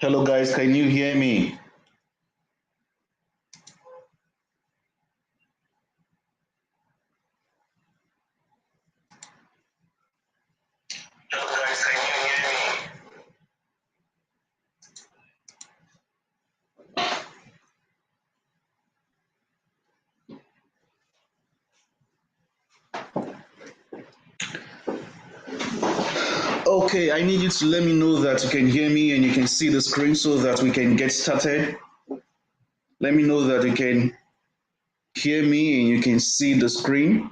Hello guys, can you hear me? Hello guys, can you hear me? Okay, I need you to let me know that you can hear me and you can see the screen so that we can get started. Let me know that you can hear me and you can see the screen.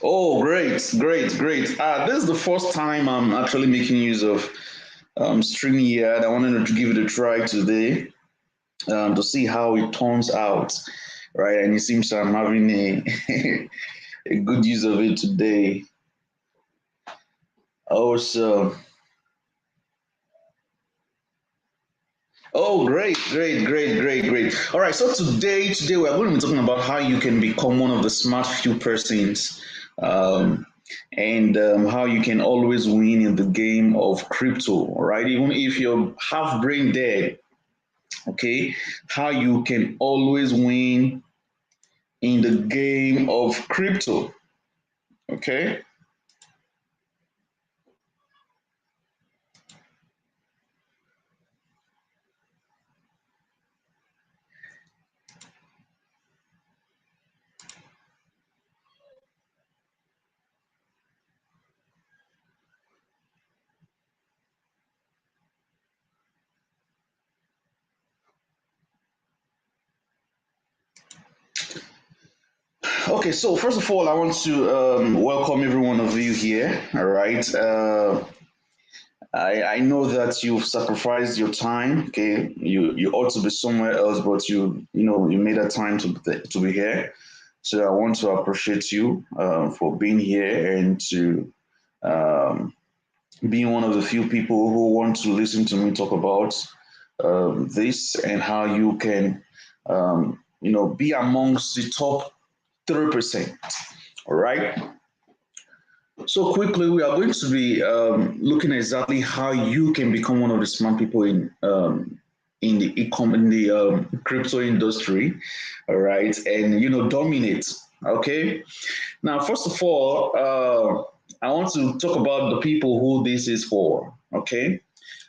Oh, great, great, great. This is the first time I'm actually making use of streaming here, and I wanted to give it a try today to see how it turns out, right? And it seems I'm having a good use of it today. Also, oh, great, great, great, great, great. All right, so today we're going to be talking about how you can become one of the smart few persons, um, and how you can always win in the game of crypto. All right, even if you're half brain dead, okay, how you can always win in the game of crypto. Okay. Okay, so first of all, I want to welcome every one of you here. All right. I know that you've sacrificed your time. Okay, you ought to be somewhere else, but you made a time to be here. So I want to appreciate you for being here and to um, being one of the few people who want to listen to me talk about this and how you can be amongst the top 3%. All right. So quickly, we are going to be looking at exactly how you can become one of the smart people in the crypto industry, all right, and dominate. Okay. Now, first of all, I want to talk about the people who this is for. Okay.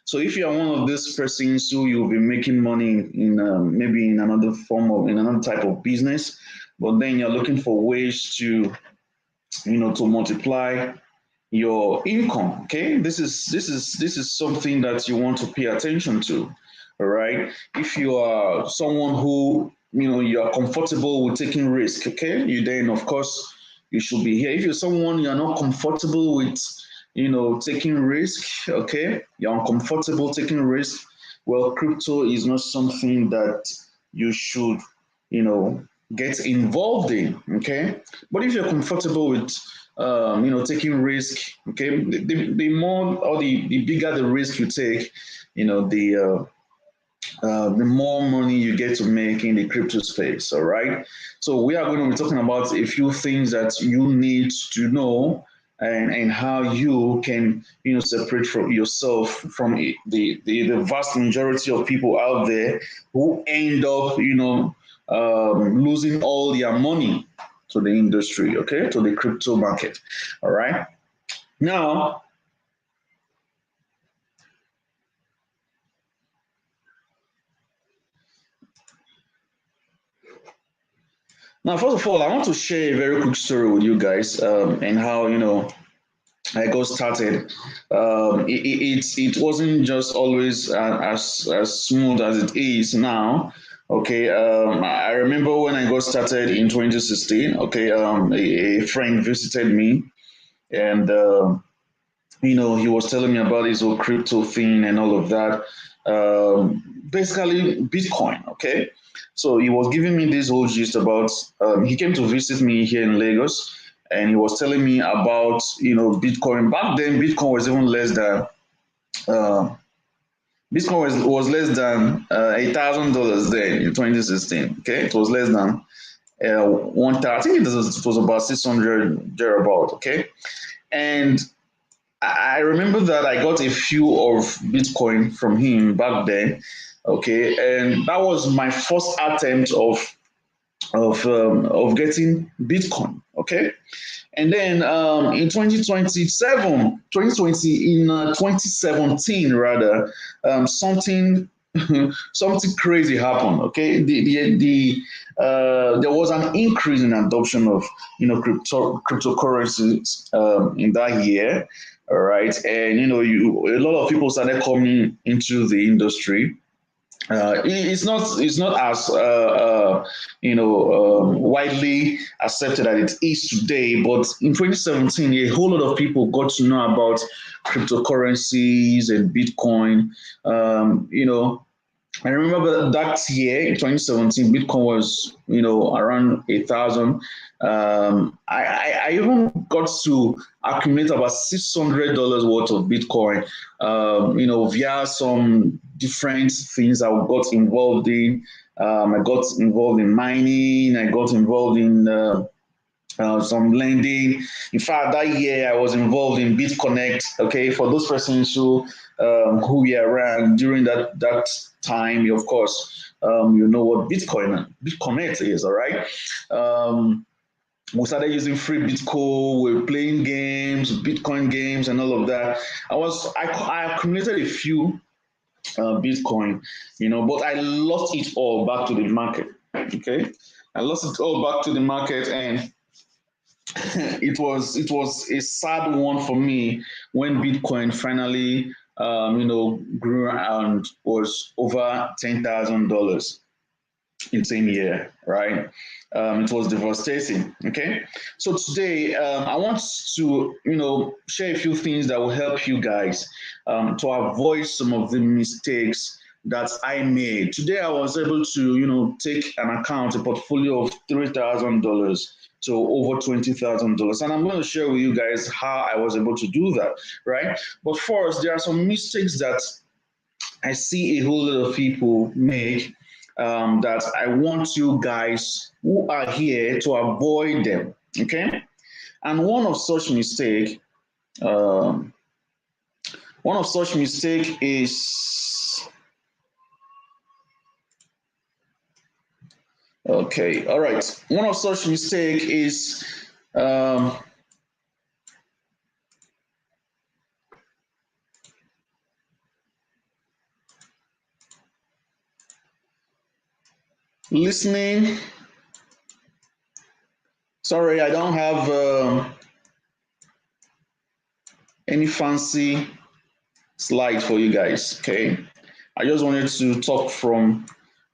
So if you are one of these persons who you'll be making money in maybe in another form of in another type of business, but then you're looking for ways to multiply your income. Okay, this is something that you want to pay attention to. All right, if you are someone who you are comfortable with taking risk, okay, you then of course you should be here. If you're someone you're not comfortable with taking risk, okay, you're uncomfortable taking risk, well, crypto is not something that you should you know get involved in. Okay, but if you're comfortable with taking risk, okay, the more or the bigger the risk you take, the more money you get to make in the crypto space. All right. So we are going to be talking about a few things that you need to know, and how you can separate from yourself from the vast majority of people out there who end up losing all their money to the industry, okay, to the crypto market. All right. Now, first of all, I want to share a very quick story with you guys, and how I got started. It wasn't just always as smooth as it is now. Okay, I remember when I got started in 2016. Okay, a friend visited me, and he was telling me about his whole crypto thing and all of that. Basically, Bitcoin. Okay, so he was giving me this whole gist about. He came to visit me here in Lagos, and he was telling me about Bitcoin. Back then, Bitcoin was even less than. Uh, Bitcoin was less than $1,000 then in 2016. Okay, it was less than I think it was about 600 thereabout. Okay, and I remember that I got a few of Bitcoin from him back then. Okay, and that was my first attempt of getting Bitcoin. Okay, and then in 2017 rather, something something crazy happened. Okay, there was an increase in adoption of cryptocurrencies in that year. All right, and a lot of people started coming into the industry. It's not as widely accepted as it is today. But in 2017, a whole lot of people got to know about cryptocurrencies and Bitcoin. I remember that year in 2017, Bitcoin was, around 1,000. I even got to accumulate about $600 worth of Bitcoin, via some different things I got involved in. I got involved in mining. I got involved in some lending. In fact, that year I was involved in BitConnect. Okay, for those persons who were around during that time, of course, you know what BitConnect is. All right. We started using free Bitcoin. We were playing games, Bitcoin games, and all of that. I accumulated a few Bitcoin, but I lost it all back to the market. Okay, I lost it all back to the market, and it was a sad one for me when Bitcoin finally grew and was over $10,000 in 10 year, right? It was devastating. Okay, so today I want to share a few things that will help you guys to avoid some of the mistakes that I made. Today I was able to take an account, a portfolio of $3,000 to over $20,000, and I'm going to share with you guys how I was able to do that, right? But first, there are some mistakes that I see a whole lot of people make, that I want you guys who are here to avoid them. Okay, and um, one of such mistake is okay. All right, one of such mistake is um, listening. Sorry, I don't have any fancy slide for you guys. Okay, I just wanted to talk from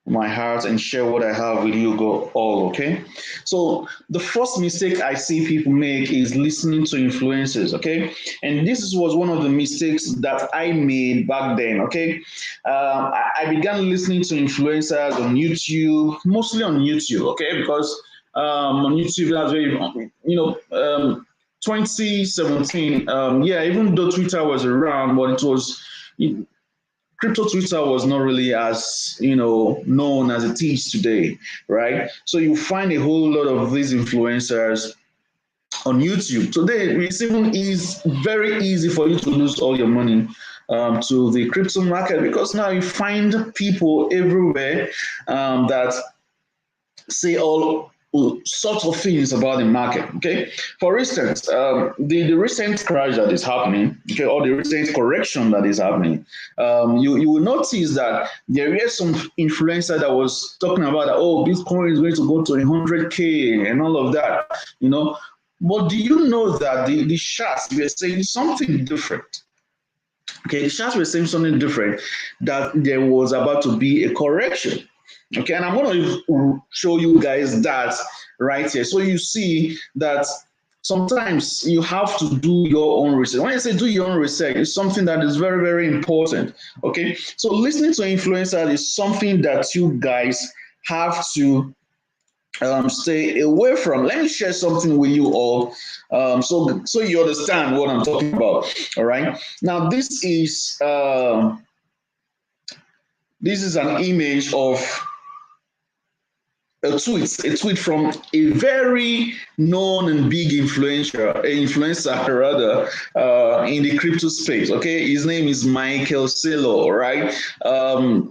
my heart and share what I have with you all. Okay, so the first mistake I see people make is listening to influencers. Okay, and this was one of the mistakes that I made back then. Okay, I began listening to influencers on YouTube, mostly on YouTube. Okay, because on YouTube that's very 2017, yeah, even though Twitter was around, but crypto Twitter was not really as known as it is today, right? So you find a whole lot of these influencers on YouTube today. It's even is very easy for you to lose all your money to the crypto market, because now you find people everywhere that say all sorts of things about the market. Okay, for instance, the recent crash that is happening, okay, or the recent correction that is happening, you will notice that there is some influencer that was talking about that, oh, Bitcoin is going to go to 100K and all of that, But do you know that the charts were saying something different? Okay, the charts were saying something different, that there was about to be a correction. Okay, and I'm going to show you guys that right here. So you see that sometimes you have to do your own research. When I say do your own research, it's something that is very, very important. Okay, so listening to influencers is something that you guys have to stay away from. Let me share something with you all, so you understand what I'm talking about. All right, now this is an image of a tweet from a very known and big influencer rather, in the crypto space. Okay, his name is Michael Saylor, right?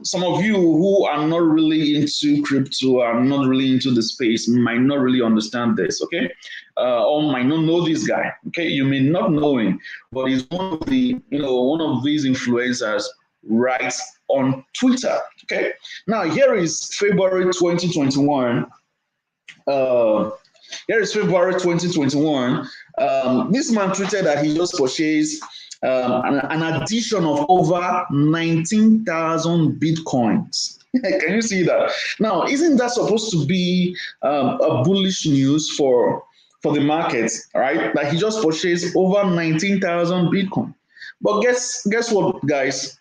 Some of you who are not really into crypto, are not really into the space, might not really understand this. Okay, or might not know this guy. Okay, you may not know him, but he's one of these influencers right on Twitter. Okay, now here is February 2021. Uh, Here is February 2021. This man tweeted that he just purchased an addition of over 19,000 bitcoins. Can you see that? Now, isn't that supposed to be a bullish news for the market? Right? Like he just purchased over 19,000 bitcoin. But guess what, guys?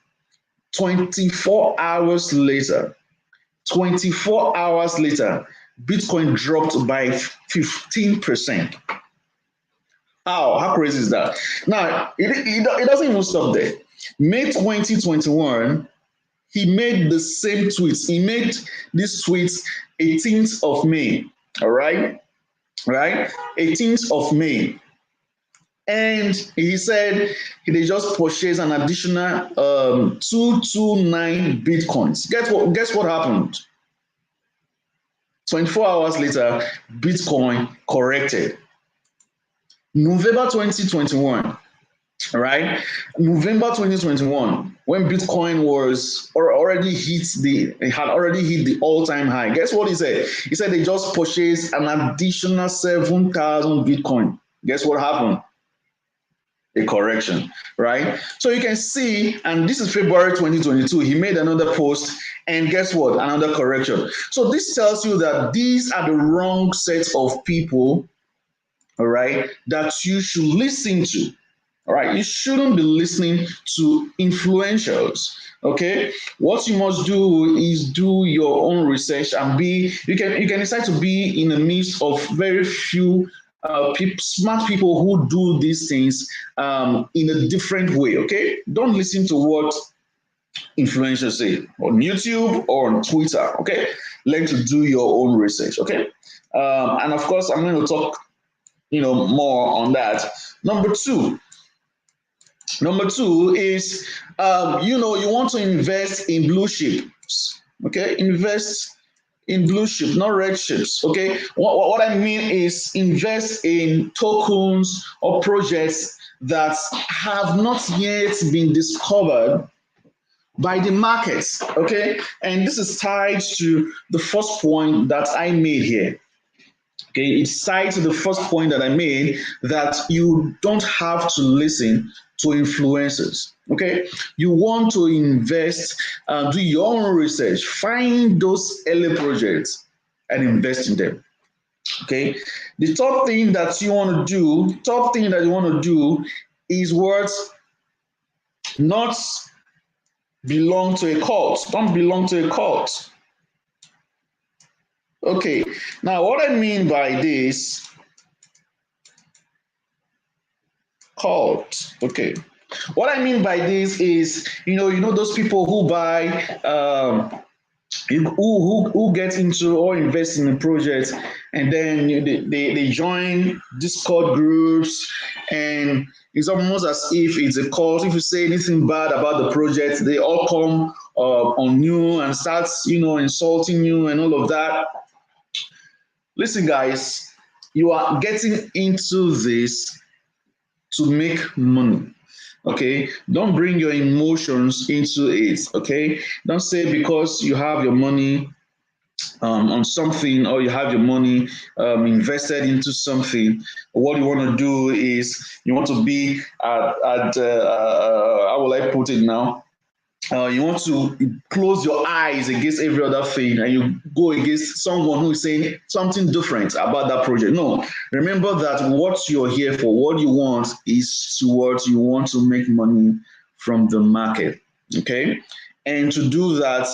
24 hours later, 24 hours later, Bitcoin dropped by 15%. How crazy is that? Now, it doesn't even stop there. May 2021, he made the same tweets. He made this tweet 18th of May, all right? Right? 18th of May. And he said they just purchased an additional 229 bitcoins. Guess what happened? 24 hours later, Bitcoin corrected. November 2021, right? November 2021, when Bitcoin had already hit the all-time high. Guess what he said? He said they just purchased an additional 7,000 Bitcoin. Guess what happened? A correction, right? So you can see, and this is February 2022, he made another post, and guess what? Another correction. So this tells you that these are the wrong set of people, all right, that you should listen to. All right, you shouldn't be listening to influencers. Okay, what you must do is do your own research and you can decide to be in the midst of very few smart people who do these things in a different way. Okay, don't listen to what influencers say on YouTube or on Twitter. Okay, learn to do your own research. Okay, and of course, I'm going to talk more on that. Number two is you want to invest in blue chips. Okay, invest in blue chips, not red chips. Okay, what I mean is invest in tokens or projects that have not yet been discovered by the markets. Okay, and this is tied to the first point that I made here. Okay, it's tied to the first point that I made, that you don't have to listen to influencers. Okay, you want to invest, do your own research, find those early projects and invest in them. Okay, the top thing that you want to do is what? Not belong to a cult. Don't belong to a cult. Okay, now what I mean by this cult, okay, what I mean by this is, those people who buy, who get into or invest in a project, and then they join Discord groups, and it's almost as if it's a cult. If you say anything bad about the project, they all come on you and start, insulting you and all of that. Listen, guys, you are getting into this to make money. Okay, don't bring your emotions into it. Okay, don't say because you have your money on something, or you have your money invested into something, what you want to do is you want to be at how will I put it now? You want to close your eyes against every other thing, and you go against someone who is saying something different about that project. No, remember that what you're here for, what you want is towards, you want to make money from the market. Okay, and to do that,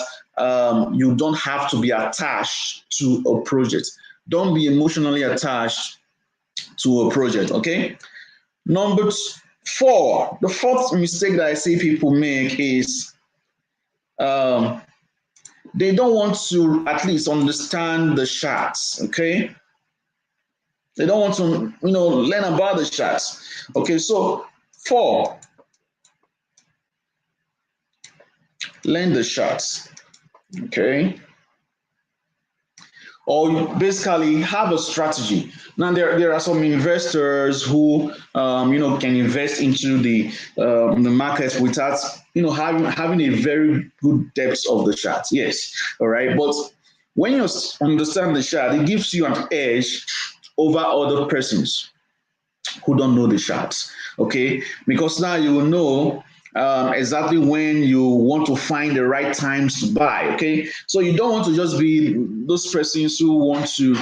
you don't have to be attached to a project. Don't be emotionally attached to a project. Okay. Number four, the fourth mistake that I see people make is they don't want to at least understand the charts, okay? They don't want to, learn about the charts. Okay, so 4, learn the charts. Okay. Or basically have a strategy. Now there are some investors who can invest into the market without having a very good depth of the chart. Yes, all right. But when you understand the chart, it gives you an edge over other persons who don't know the charts. Okay, because now you will know exactly when you want to find the right times to buy. Okay, so you don't want to just be those persons who want to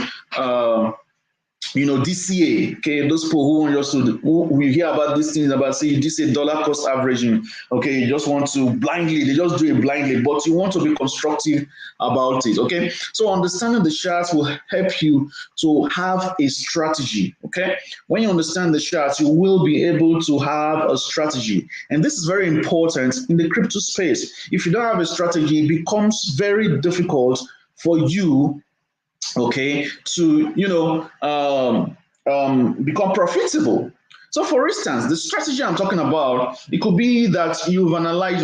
DCA, okay, those people who want just to, who we hear about these things about, say, DCA, dollar cost averaging, okay, you just want to blindly, they just do it blindly, but you want to be constructive about it, okay? So understanding the charts will help you to have a strategy, okay? When you understand the charts, you will be able to have a strategy, and this is very important in the crypto space. If you don't have a strategy, it becomes very difficult for you, okay, to become profitable. So for instance, the strategy I'm talking about, it could be that you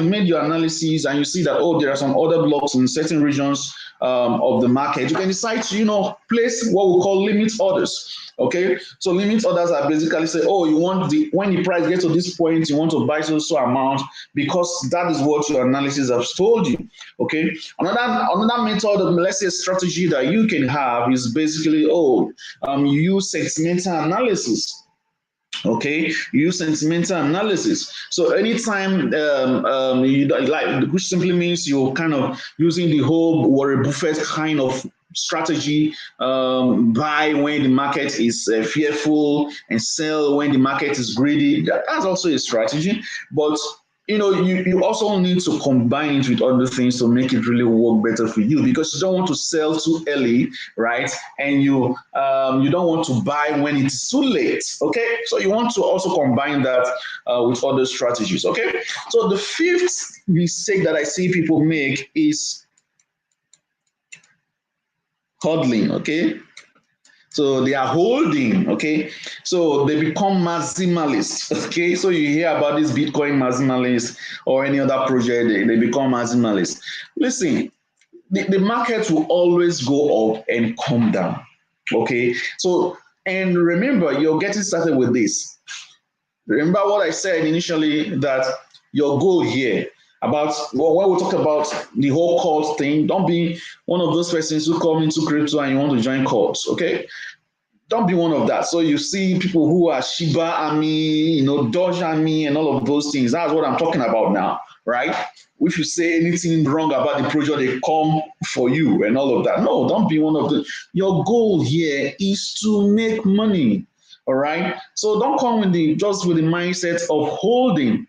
made your analysis and you see that, oh, there are some other blocks in certain regions of the market. You can decide to, place what we call limit orders. Okay, so limit orders are basically say, oh, you want when the price gets to this point, you want to buy so amount because that is what your analysis has told you. Okay, another method of, let's say, strategy that you can have is basically, you use sentimental analysis. Okay, you use sentimental analysis. So anytime you like, which simply means you're kind of using the whole Warren Buffett kind of strategy, buy when the market is fearful and sell when the market is greedy. That's also a strategy, but you also need to combine it with other things to make it really work better for you, because you don't want to sell too early, right? And you don't want to buy when it's too late. Okay, so you want to also combine that with other strategies. Okay, so the 5th mistake that I see people make is hodling. Okay, so they are holding, okay? So they become maximalists, okay? So you hear about this Bitcoin maximalist or any other project, they become maximalists. Listen, the market will always go up and come down, okay? So, and remember, you're getting started with this. Remember what I said initially, that your goal here about, well, when we talk about the whole cult thing, don't be one of those persons who come into crypto and you want to join cults, okay? Don't be one of that. So you see people who are Shiba Army, Doge Army, and all of those things. That's what I'm talking about now, right? If you say anything wrong about the project, they come for you and all of that. No, don't be one of them. Your goal here is to make money, all right? So don't come with the mindset of holding.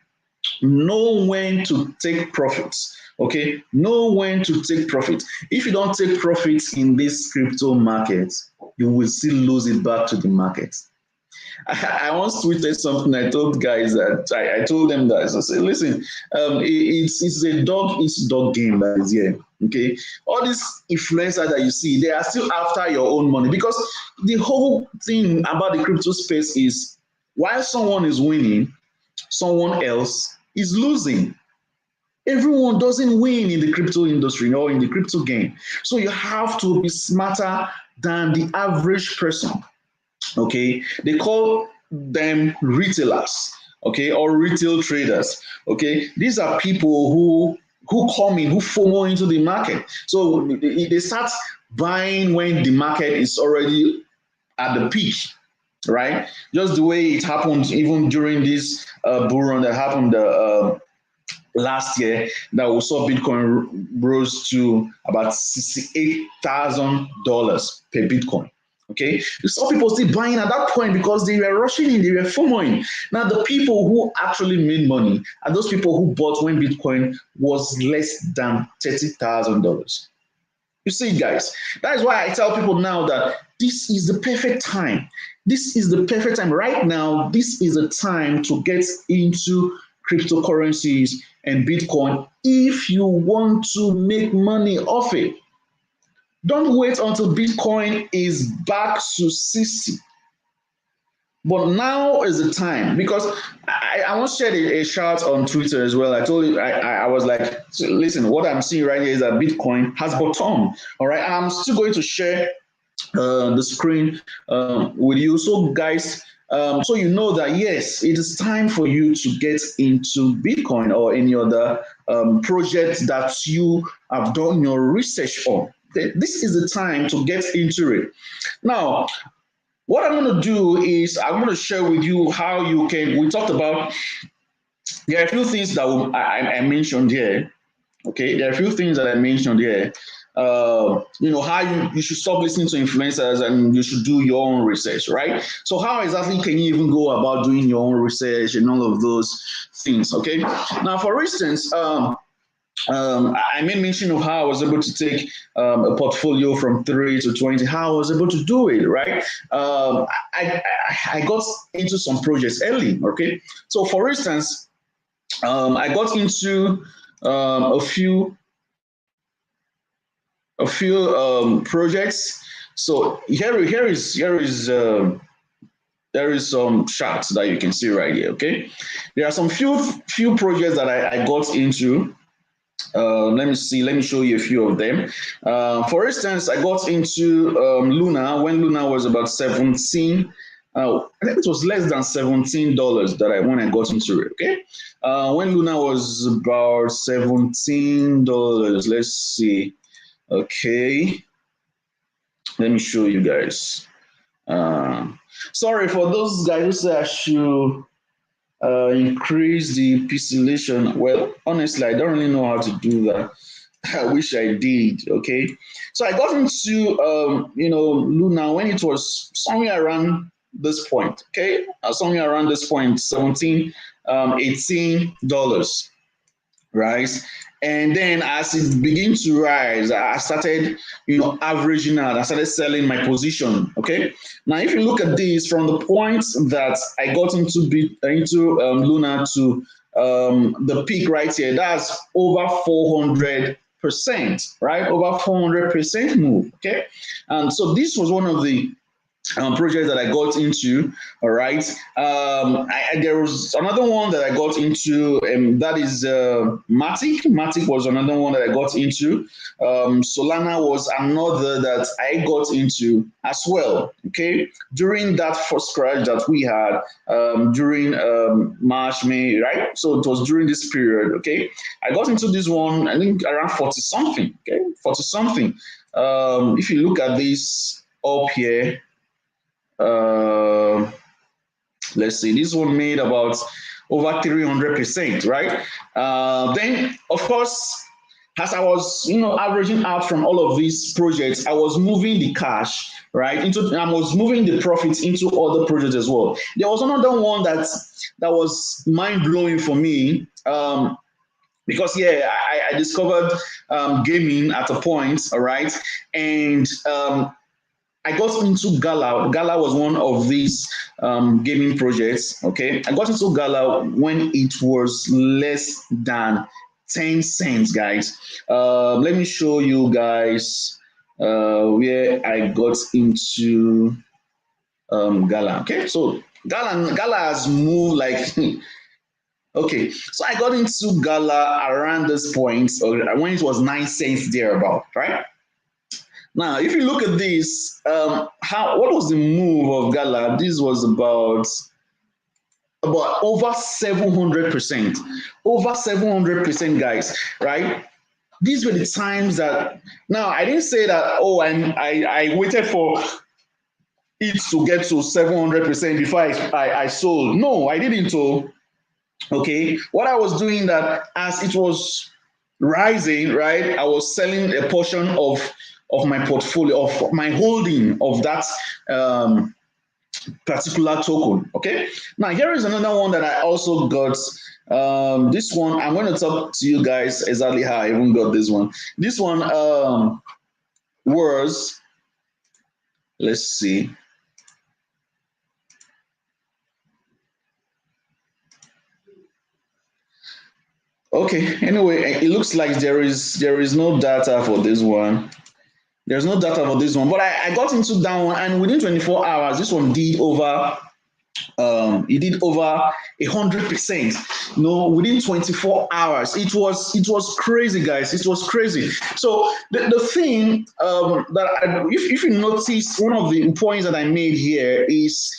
Know when to take profits. Okay, know when to take profit. If you don't take profits in this crypto market, you will still lose it back to the market. I once tweeted something. I told guys that I told them that, I said, listen, it's a dog eats dog game that is here. Okay, all these influencers that you see, they are still after your own money, because the whole thing about the crypto space is, while someone is winning, someone else is losing. Everyone doesn't win in the crypto industry or in the crypto game. So you have to be smarter than the average person. Okay, they call them retailers, okay, or retail traders. Okay, these are people who come in, who FOMO into the market. So they start buying when the market is already at the peak, right? Just the way it happened even during this bull run that happened last year, that we saw Bitcoin rose to about $68,000 per Bitcoin. Okay, you saw people still buying at that point because they were rushing in, they were FOMOing. Now, the people who actually made money are those people who bought when Bitcoin was less than $30,000. You see, guys, that is why I tell people now that this is the perfect time. This is the perfect time. Right now, this is the time to get into cryptocurrencies and Bitcoin if you want to make money off it. Don't wait until Bitcoin is back to 60. But now is the time, because I once shared a chart on Twitter as well. I told you, I was like, listen, what I'm seeing right here is that Bitcoin has bottomed. All right. I'm still going to share the screen with you. So guys, so you know that yes, it is time for you to get into Bitcoin or any other project that you have done your research on. Okay? This is the time to get into it. Now, what I'm going to do is I'm going to share with you how you can. We talked about, there are a few things that I mentioned here. Okay, there are a few things that I mentioned here. How you should stop listening to influencers and you should do your own research, right? So how exactly can you even go about doing your own research and all of those things? Okay, now for instance, I made mention of how I was able to take a portfolio from 3 to 20, how I was able to do it, right? I got into some projects early, okay? So for instance, I got into a few projects. So there is some charts that you can see right here, okay? There are some few projects that I got into. Let me see. Let me show you a few of them. For instance, I got into Luna when Luna was about 17. I think it was less than $17 when I got into it. Okay, when Luna was about $17. Let's see. Okay, let me show you guys. Sorry for those guys who say I should increase the pixelation. Well, honestly, I don't really know how to do that. I wish I did. Okay, so I got into Luna when it was somewhere around this point. Okay, somewhere around this point, 17, $18, right? And then as it began to rise, I started, averaging out. I started selling my position. Okay. Now, if you look at this from the point that I got into Luna to the peak right here, that's over 400%, right? Over 400% move. Okay. And so this was one of the project that I got into. All right. There was another one that I got into, that is Matic. Matic was another one that I got into. Solana was another that I got into as well. Okay. During that first crash that we had during March, May, right? So it was during this period. Okay. I got into this one, I think around 40 something. Okay. 40 something. If you look at this up here, let's see, this one made about over 300%, right? Then, of course, as I was, averaging out from all of these projects, I was moving the cash, right, I was moving the profits into other projects as well. There was another one that was mind blowing for me. Because I discovered gaming at a point, all right, and I got into Gala. Gala was one of these gaming projects. Okay, I got into Gala when it was less than 10 cents, guys. Let me show you guys where I got into Gala. Okay, so Gala has moved like. Okay, so I got into Gala around this point, or when it was 9 cents thereabout, right? Now, if you look at this, what was the move of Gala? This was about over 700%, over 700%, guys, right? These were the times that. Now, I didn't say that. Oh, I waited for it to get to 700% before I sold. No, I didn't. Okay, what I was doing that as it was rising, right? I was selling a portion of my portfolio, of my holding of that particular token. Okay, now here is another one that I also got. This one, I'm going to talk to you guys exactly how I even got this one. This one was, let's see. Okay. Anyway, it looks like there is no data for this one. There's no data for this one, but I got into that one, and within 24 hours, this one did over it did over 100%. Within 24 hours. It was crazy, guys. It was crazy. So the thing if you notice, one of the points that I made here is,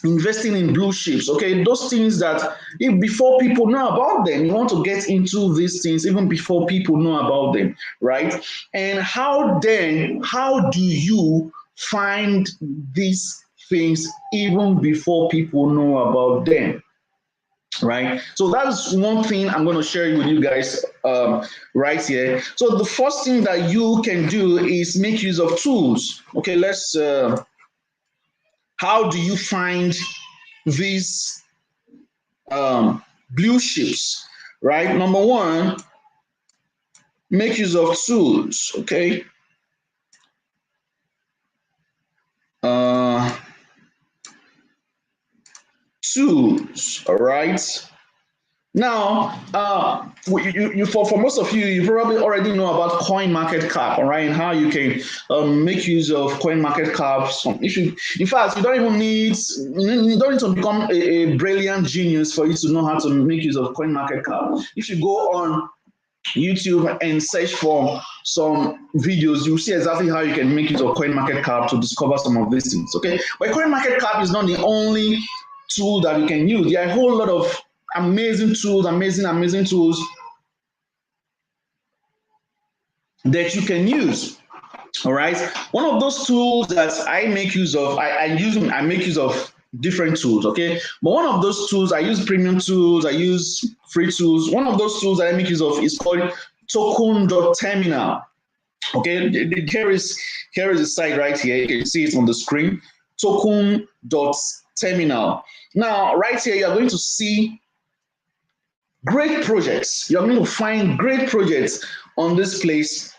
investing in blue chips. Okay, those things that, if before people know about them, you want to get into these things even before people know about them, right? And how do you find these things even before people know about them, right? So that's one thing I'm going to share with you guys right here. So the first thing that you can do is make use of tools. Okay, let's how do you find these blue chips, right? Number one, make use of tools, okay? Uh, Tools, all right? Now, for most of you, you probably already know about Coin Market Cap, all right, and how you can make use of Coin Market Cap. In fact, you don't need to become a brilliant genius for you to know how to make use of Coin Market Cap. If you go on YouTube and search for some videos, you'll see exactly how you can make use of CoinMarketCap to discover some of these things. Okay, but CoinMarketCap is not the only tool that you can use. There are a whole lot of amazing tools, amazing tools that you can use. All right, one of those tools that I make use of, I make use of different tools. Okay, but one of those tools, I use premium tools, I use free tools. One of those tools that I make use of is called token.terminal. Okay, here is the site right here. You can see it on the screen. Token.terminal. Now, right here, you are going to see great projects. You're going to find great projects on this place,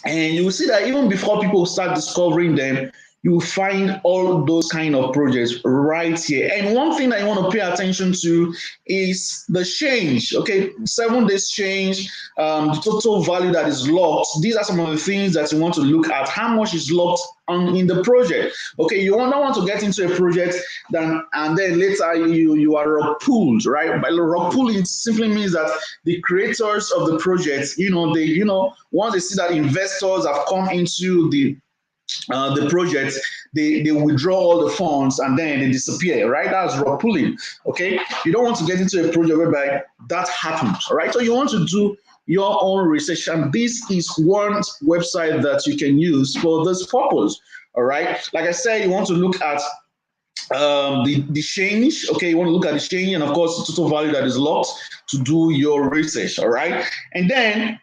and you will see that even before people start discovering them, you will find all those kind of projects right here. And one thing that you want to pay attention to is the change. Okay, 7 days change, the total value that is locked. These are some of the things that you want to look at. How much is locked in the project? Okay, you don't want to get into a project and then later you are rug pulled, right? By rug pulling simply means that the creators of the project, once they see that investors have come into the project, they withdraw all the funds and then they disappear, right? That's rug pulling. Okay, you don't want to get into a project whereby that happens, all right? So you want to do your own research, and this is one website that you can use for this purpose. All right, like I said, you want to look at the change. Okay, you want to look at the change, and of course the total value that is locked to do your research. All right, and then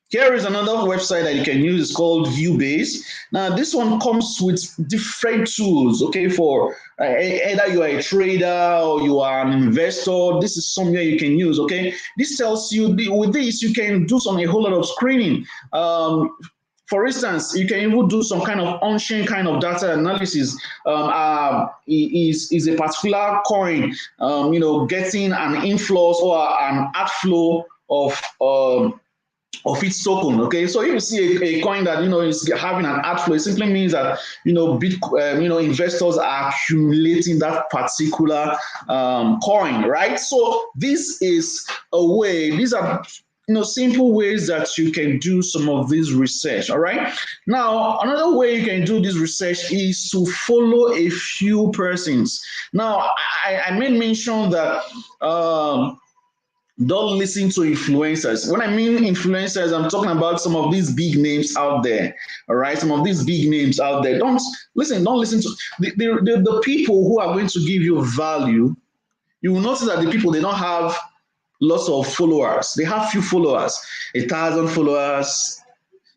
here is another website that you can use. It's called Viewbase. Now, this one comes with different tools, okay, for either you are a trader or you are an investor. This is somewhere you can use, okay? This tells you, with this, you can do a whole lot of screening. For instance, you can even do some kind of on-chain kind of data analysis. Is a particular coin, getting an inflow or an outflow of its token. Okay, so if you see a coin that is having an outflow, it simply means that Bitcoin, investors are accumulating that particular coin, right? So this is a way. These are simple ways that you can do some of this research. All right. Now, another way you can do this research is to follow a few persons. Now, I made mention that. Don't listen to influencers. When I mean influencers, I'm talking about some of these big names out there. All right, some of these big names out there. Don't listen to the people who are going to give you value. You will notice that the people, they don't have lots of followers. They have few followers, 1,000 followers,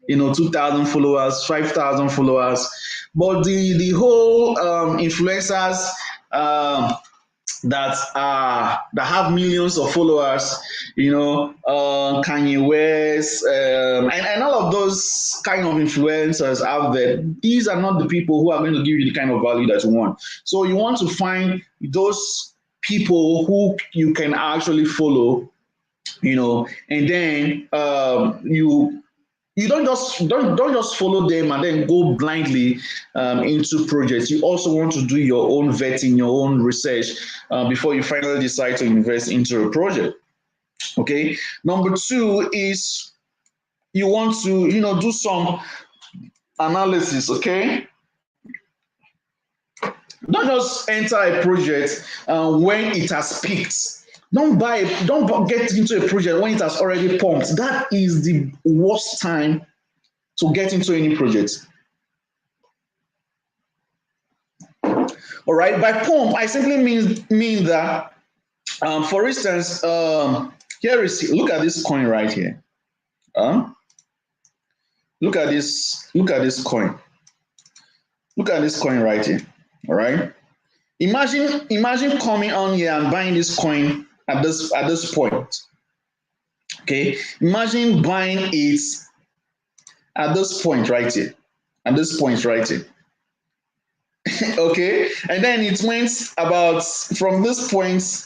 2,000 followers, 5,000 followers. But the whole influencers. That have millions of followers, Kanye West, and all of those kind of influencers out there. These are not the people who are going to give you the kind of value that you want. So you want to find those people who you can actually follow, and then you don't just follow them and then go blindly into projects. You also want to do your own vetting, your own research before you finally decide to invest into a project. Okay. Number two is you want to do some analysis. Okay. Don't just enter a project when it has peaked. Don't get into a project when it has already pumped. That is the worst time to get into any project. All right. By pump, I simply mean that, for instance, look at this coin right here. Look at this coin. Look at this coin right here. All right. Imagine coming on here and buying this coin at this point. Okay. Imagine buying it at this point right here. At this point right here. Okay. And then it went about from this point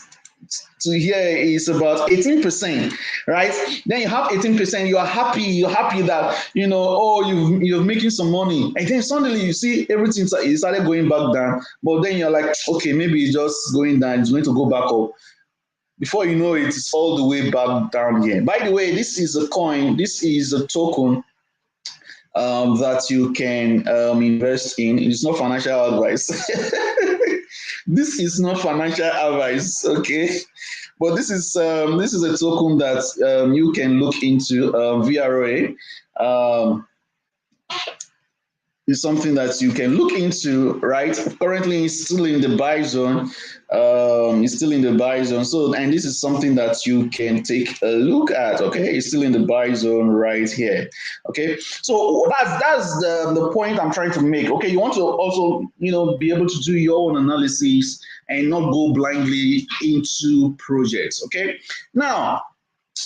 to here is about 18%, right? Then you have 18%, you're happy that you're making some money. And then suddenly you see everything started going back down. But then you're like, okay, maybe it's just going down, it's going to go back up. Before you know it, it's all the way back down here. By the way, this is a coin, this is a token that you can invest in. It's not financial advice. This is not financial advice, okay? But this is a token that you can look into. VROA is something that you can look into, right? Currently, it's still in the buy zone. So, and this is something that you can take a look at. Okay, it's still in the buy zone right here. Okay, so that's the point I'm trying to make. Okay, you want to also be able to do your own analysis and not go blindly into projects. Okay, now,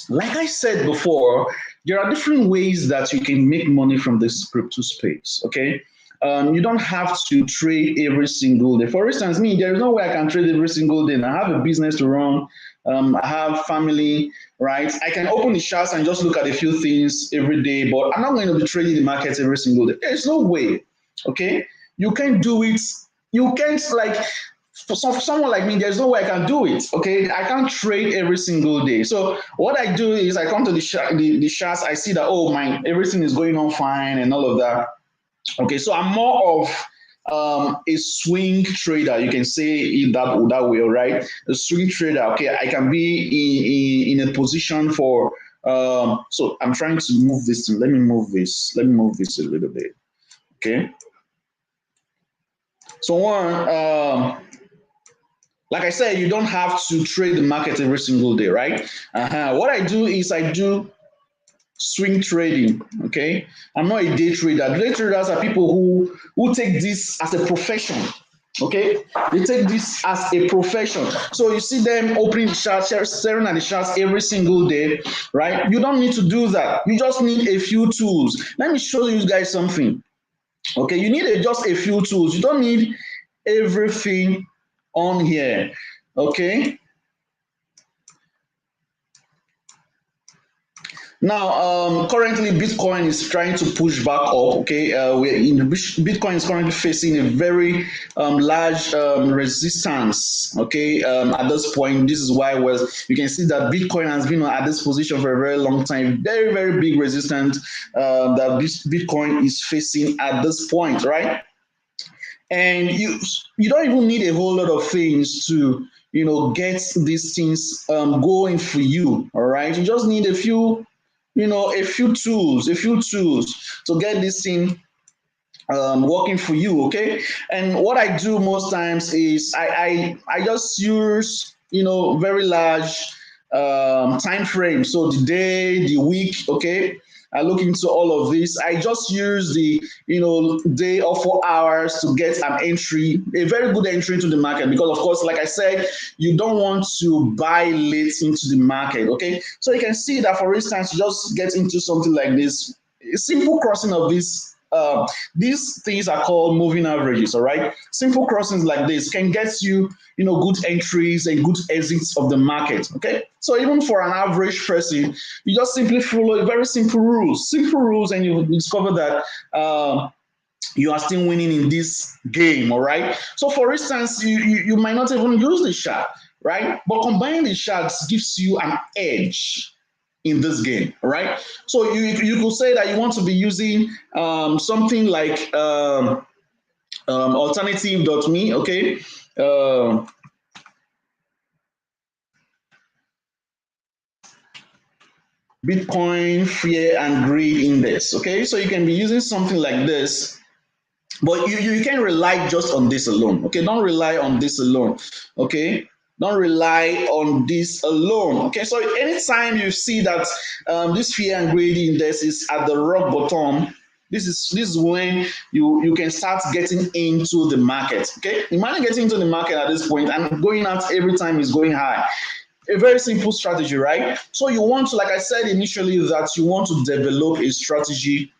like I said before, there are different ways that you can make money from this crypto space. Okay. You don't have to trade every single day. For instance, me, there is no way I can trade every single day. I have a business to run. I have family, right? I can open the charts and just look at a few things every day, but I'm not going to be trading the markets every single day. There's no way. Okay. You can't do it. You can't, like, for someone like me, there's no way I can do it. Okay, I can't trade every single day. So what I do is I come to the charts. I see that everything is going on fine and all of that. Okay, so I'm more of a swing trader. You can say it that way, right? A swing trader. Okay, I can be in a position for. So I'm trying to move this. Let me move this a little bit. Okay. So like I said, you don't have to trade the market every single day, right? What I do is I do swing trading. Okay, I'm not a day trader. Day traders are people who take this as a profession. Okay, they take this as a profession. So you see them opening the charts, staring at the charts every single day, right? You don't need to do that. You just need a few tools. Let me show you guys something. Okay, you need just a few tools. You don't need everything on here. Okay. Now, currently Bitcoin is trying to push back up. Okay, Bitcoin is currently facing a very large resistance. Okay, at this point, this is why you can see that Bitcoin has been at this position for a very long time. Very, very big resistance that Bitcoin is facing at this point, right? And you don't even need a whole lot of things to get these things going for you. All right, you just need a few tools to get this thing working for you. Okay, and what I do most times is I just use very large time frame. So the day, the week. Okay, I look into all of this. I just use the day or 4 hours to get an entry, a very good entry into the market, because of course, like I said, you don't want to buy late into the market. Okay, so you can see that, for instance, you just get into something like this, a simple crossing of this these things are called moving averages. All right, simple crossings like this can get you, good entries and good exits of the market. Okay, so even for an average person, you just simply follow a very simple rules, and you discover that. You are still winning in this game, all right? So for instance, you might not even use the shark, right? But combining the sharks gives you an edge in this game, all right? So you could say that you want to be using something like alternative.me, okay? Bitcoin Fear and Greed Index, okay? So you can be using something like this, but you can't rely just on this alone. Okay, don't rely on this alone. Okay, don't rely on this alone. Okay, so anytime you see that this fear and greed index is at the rock bottom, this is when you can start getting into the market. Okay, imagine getting into the market at this point and going out every time is going high. A very simple strategy, right? So you want to, like I said initially, that you want to develop a strategy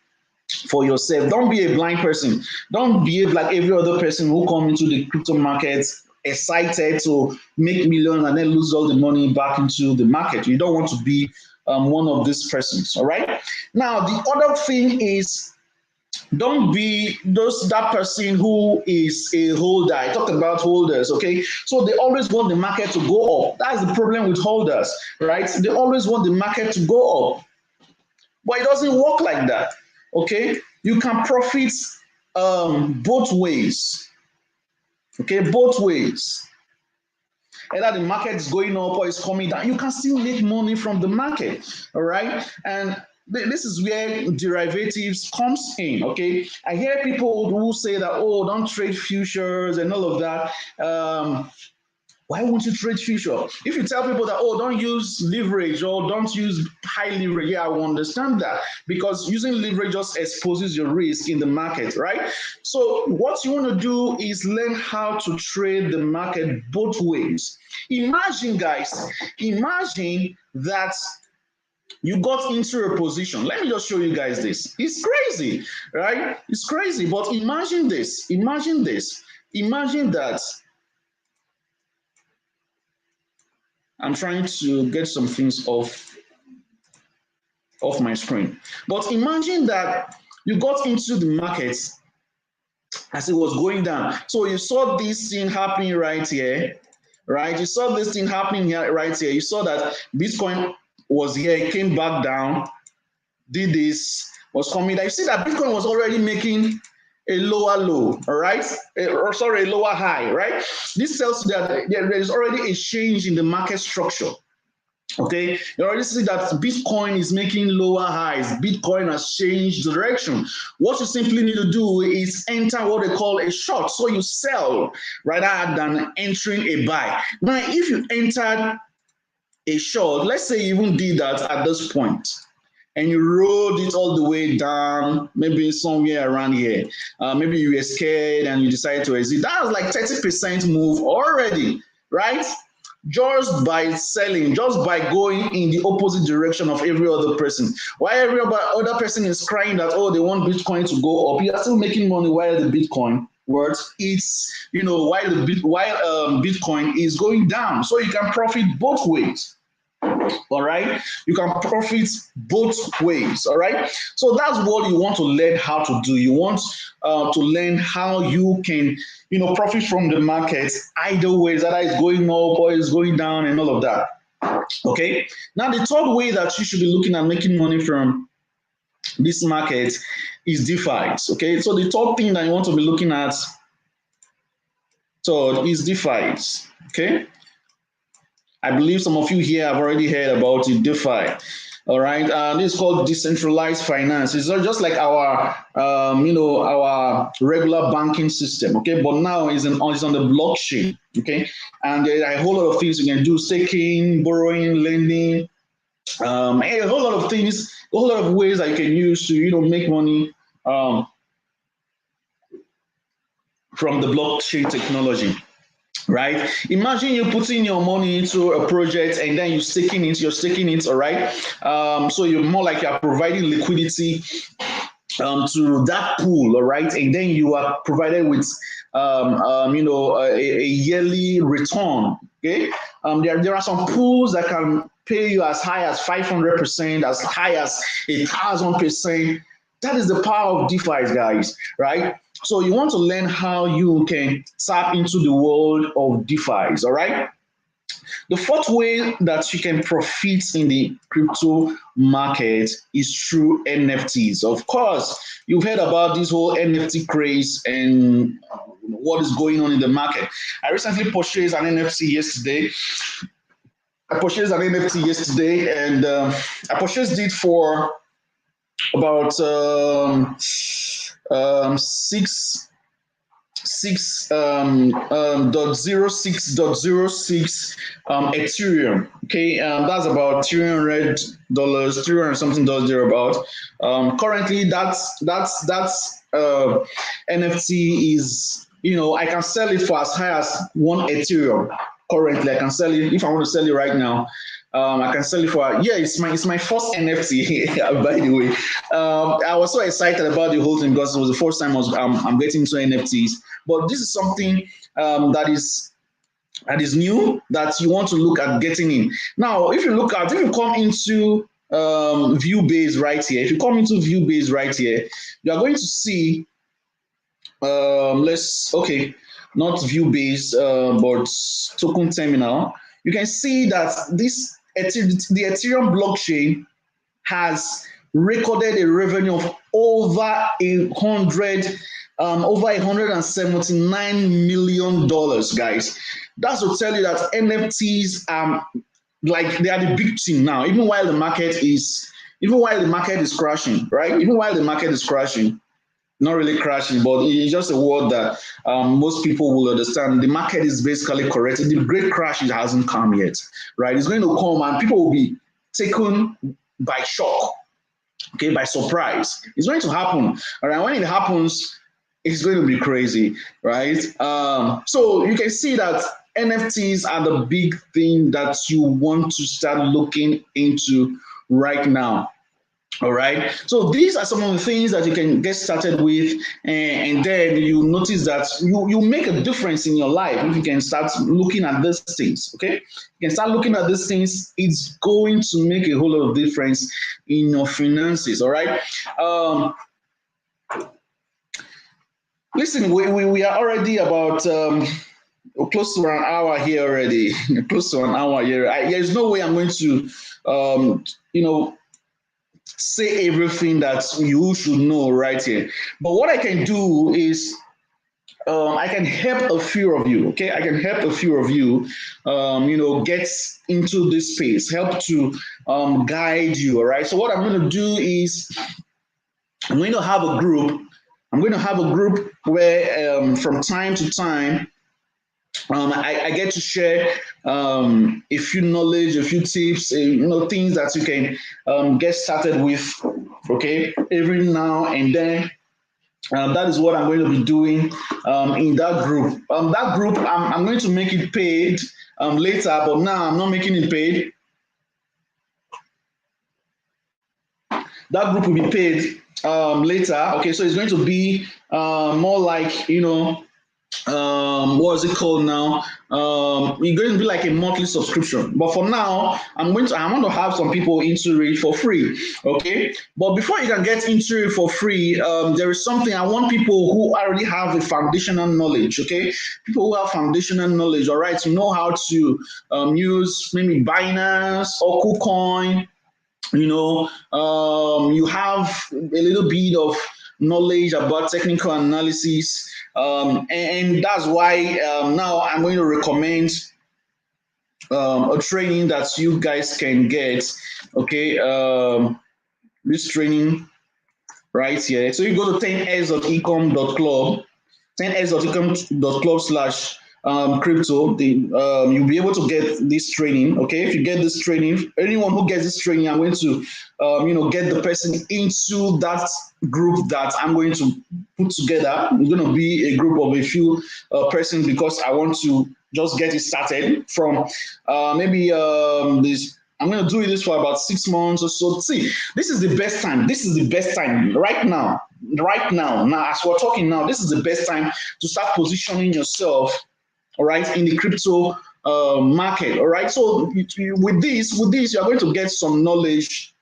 for yourself. Don't be a blind person. Don't behave like every other person who come into the crypto market excited to make millions and then lose all the money back into the market. You don't want to be one of these persons. All right. Now the other thing is, don't be that person who is a holder. I talked about holders, okay? So they always want the market to go up. That's the problem with holders, right? They always want the market to go up. But it doesn't work like that. Okay, you can profit both ways. Okay, both ways. Either the market is going up or it's coming down. You can still make money from the market. All right, and this is where derivatives comes in. Okay, I hear people who say that, oh, don't trade futures and all of that. Why won't you trade future? If you tell people that, oh, don't use leverage or don't use high leverage, yeah, I will understand that, because using leverage just exposes your risk in the market, right? So what you want to do is learn how to trade the market both ways. Imagine, guys, imagine that you got into a position. Let me just show you guys this. It's crazy, right? It's crazy, but imagine this. Imagine this. Imagine that. I'm trying to get some things off my screen. But imagine that you got into the market as it was going down. So you saw this thing happening right here, right? You saw this thing happening here, right here. You saw that Bitcoin was here, it came back down, did this, was coming down. You see that Bitcoin was already making a lower low, all right? A lower high, right? This tells you that there is already a change in the market structure. Okay, you already see that Bitcoin is making lower highs. Bitcoin has changed direction. What you simply need to do is enter what they call a short. So you sell rather than entering a buy. Now, if you entered a short, let's say you even did that at this point, and you rode it all the way down, maybe somewhere around here. Maybe you were scared and you decided to exit. That was like 30% move already, right? Just by selling, just by going in the opposite direction of every other person. While every other person is crying that, oh, they want Bitcoin to go up, you are still making money while the Bitcoin works. It's, while Bitcoin is going down. So you can profit both ways. All right, you can profit both ways. All right, so that's what you want to learn how to do. You want to learn how you can profit from the market either ways, that is going up or is going down and all of that. Okay, now the third way that you should be looking at making money from this market is DeFi. Okay, so the third thing that you want to be looking at is DeFi. Okay, I believe some of you here have already heard about it, DeFi. All right, this is called decentralized finance. It's not just like our, our regular banking system, okay? But now it's on the blockchain, okay? And there are a whole lot of things you can do: staking, borrowing, lending, a whole lot of things, a whole lot of ways that you can use to, make money from the blockchain technology. Right? Imagine you putting your money into a project and then you're staking it, all right? So you're more like you're providing liquidity to that pool, all right, and then you are provided with a yearly return. Okay, there are some pools that can pay you as high as 500%, as high as 1,000%. That is the power of DeFi, guys, right? So you want to learn how you can tap into the world of DeFi, all right? The fourth way that you can profit in the crypto market is through NFTs. Of course, you've heard about this whole NFT craze and what is going on in the market. I recently purchased an NFT yesterday. And I purchased it for about dot 06.06 Ethereum. Okay, that's about $300, 300 something dollars thereabout. Currently, that's NFT is, I can sell it for as high as 1 Ethereum. Currently, I can sell it if I want to sell it right now. I can sell it for, it's my first NFT. By the way, I was so excited about the whole thing because it was the first time I'm getting into NFTs. But this is something that is new that you want to look at getting in. Now, if you come into Viewbase right here, you are going to see, not Viewbase, but token terminal. You can see that the Ethereum blockchain has recorded a revenue of over $179 million, guys. That's to tell you that NFTs they are the big thing now. Even while the market is crashing, right? Even while the market is crashing, not really crashing, but it's just a word that most people will understand. The market is basically corrected. The great crash hasn't come yet, right? It's going to come and people will be taken by shock, okay, by surprise. It's going to happen, all right? When it happens, it's going to be crazy, right? So you can see that NFTs are the big thing that you want to start looking into right now. All right. So these are some of the things that you can get started with, and then you notice that you make a difference in your life if you can start looking at these things. Okay, you can start looking at these things. It's going to make a whole lot of difference in your finances. All right. Listen, we are already about close to an hour here already. Close to an hour here. There's no way I'm going to say everything that you should know right here. But what I can do is I can help a few of you, okay? I can help a few of you, get into this space, help to guide you, all right? So what I'm going to do is I'm going to have a group. Where from time to time, I get to share a few knowledge, a few tips, things that you can get started with, okay, every now and then. That is what I'm going to be doing in that group. I'm going to make it paid later, but now I'm not making it paid. That group will be paid later. Okay, so it's going to be more like, what is it called now? It's going to be like a monthly subscription. But for now, I want to have some people into it for free. Okay. But before you can get into it for free, there is something I want people who already have a foundational knowledge. Okay. People who have foundational knowledge, all right, to know how to use maybe Binance or KuCoin. You have a little bit of knowledge about technical analysis, and that's why now I'm going to recommend a training that you guys can get. Okay, this training right here. So you go to 10x.ecom.club, 10x.ecom.club/ crypto. You'll be able to get this training. Okay, if you get this training, anyone who gets this training, I'm going to get the person into that group that I'm going to put together. It's going to be a group of a few persons because I want to just get it started from maybe this I'm going to do this for about 6 months or so. See, this is the best time. This is the best time right now. Right now. Now, as we're talking now, this is the best time to start positioning yourself, all right, in the crypto market. All right. So with this, you're going to get some knowledge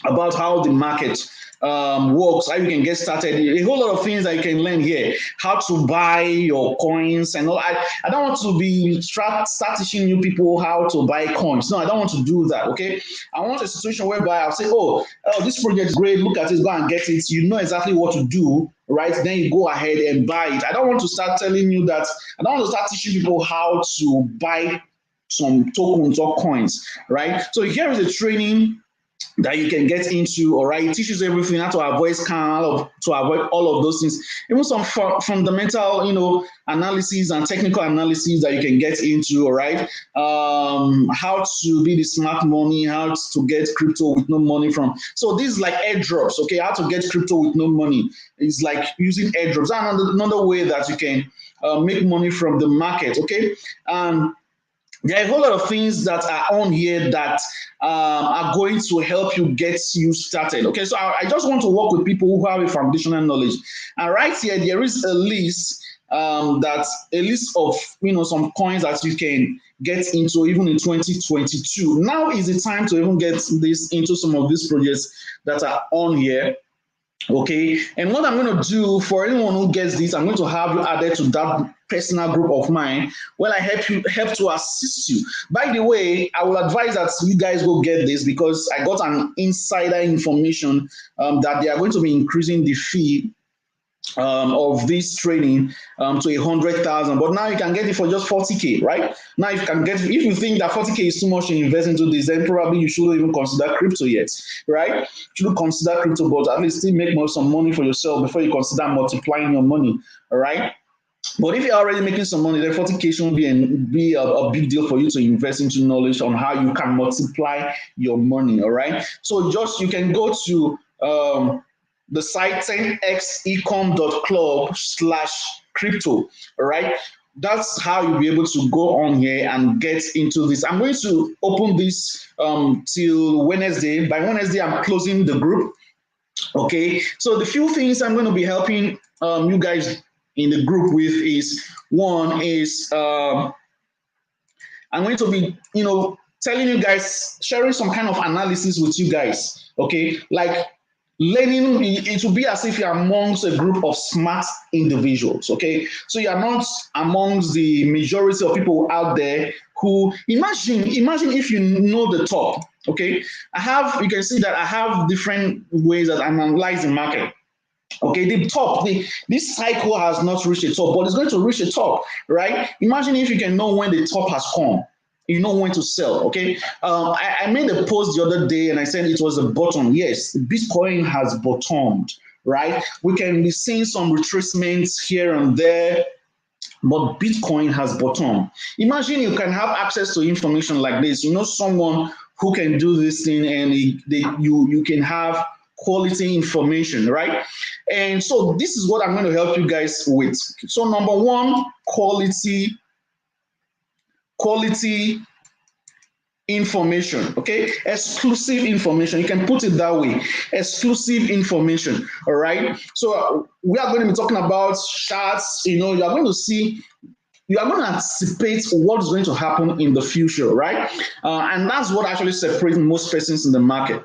about how the market works, how you can get started, a whole lot of things that you can learn here, how to buy your coins and all. I don't want to be start teaching you people how to buy coins. No, I don't want to do that, okay? I want a situation whereby I'll say, oh, this project is great, look at it, go and get it. You know exactly what to do, right? Then you go ahead and buy it. I don't want to start telling you that. I don't want to start teaching people how to buy some tokens or coins, right? So here is a training that you can get into, all right? It teaches everything, how to avoid scam, to avoid all of those things. Even some fundamental, analysis and technical analysis that you can get into, all right? How to be the smart money, how to get crypto with no money from. So this is like airdrops, okay? How to get crypto with no money. It's like using airdrops. Another way that you can make money from the market, okay? There are a whole lot of things that are on here that are going to help you get you started. Okay, so I just want to work with people who have a foundational knowledge. And right here, there is a list that's a list of some coins that you can get into even in 2022. Now is the time to even get this into some of these projects that are on here. Okay, and what I'm going to do for anyone who gets this, I'm going to have you added to that personal group of mine where I help to assist you. By the way, I will advise that you guys go get this because I got an insider information that they are going to be increasing the fee of this training to 100,000, but now you can get it for just 40K, right? Now if you think that 40K is too much to invest into this, then probably you shouldn't even consider crypto yet, right? You shouldn't consider crypto, but at least still make some money for yourself before you consider multiplying your money, all right? But if you're already making some money, then 40K shouldn't be a big deal for you to invest into knowledge on how you can multiply your money, all right? So you can go to the site 10xecom.club/crypto, all right? That's how you'll be able to go on here and get into this. I'm going to open this till Wednesday. By Wednesday, I'm closing the group, okay? So the few things I'm going to be helping you guys in the group with is, one is I'm going to be, telling you guys, sharing some kind of analysis with you guys, okay? Like learning, it will be as if you're amongst a group of smart individuals, okay? So you're not amongst the majority of people out there who, imagine if you know the top, okay? You can see that I have different ways that I analyze the market. Okay, the top, this cycle has not reached the top, but it's going to reach the top, right? Imagine if you can know when the top has come, you know when to sell, okay? I made a post the other day and I said it was a bottom. Yes, Bitcoin has bottomed, right? We can be seeing some retracements here and there, but Bitcoin has bottomed. Imagine you can have access to information like this. You know someone who can do this thing and you can have quality information, right? And so this is what I'm going to help you guys with. So number one, quality information, okay? Exclusive information. You can put it that way. Exclusive information, all right? So we are going to be talking about charts. You are going to anticipate what's going to happen in the future, right? And that's what actually separates most persons in the market.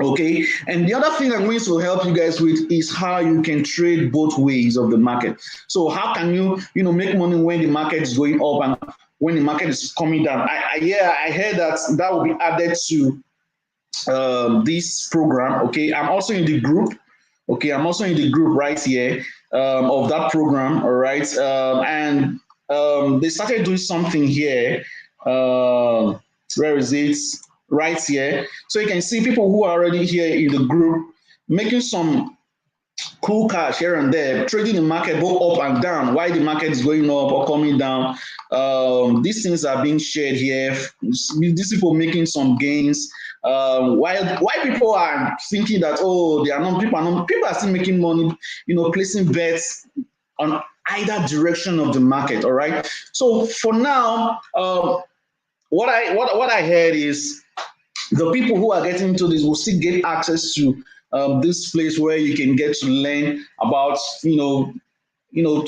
Okay, and the other thing I'm going to help you guys with is how you can trade both ways of the market. So how can you make money when the market is going up and when the market is coming down? I heard that will be added to this program. Okay, I'm also in the group. Okay, I'm also in the group right here of that program. All right, and they started doing something here. Where is it? Right here. So you can see people who are already here in the group making some cool cash here and there, trading the market both up and down. Why the market is going up or coming down. These things are being shared here. These people making some gains. Why people are thinking that they are not, people are still making money, placing bets on either direction of the market. All right. So for now, what I heard is the people who are getting into this will still get access to this place where you can get to learn about,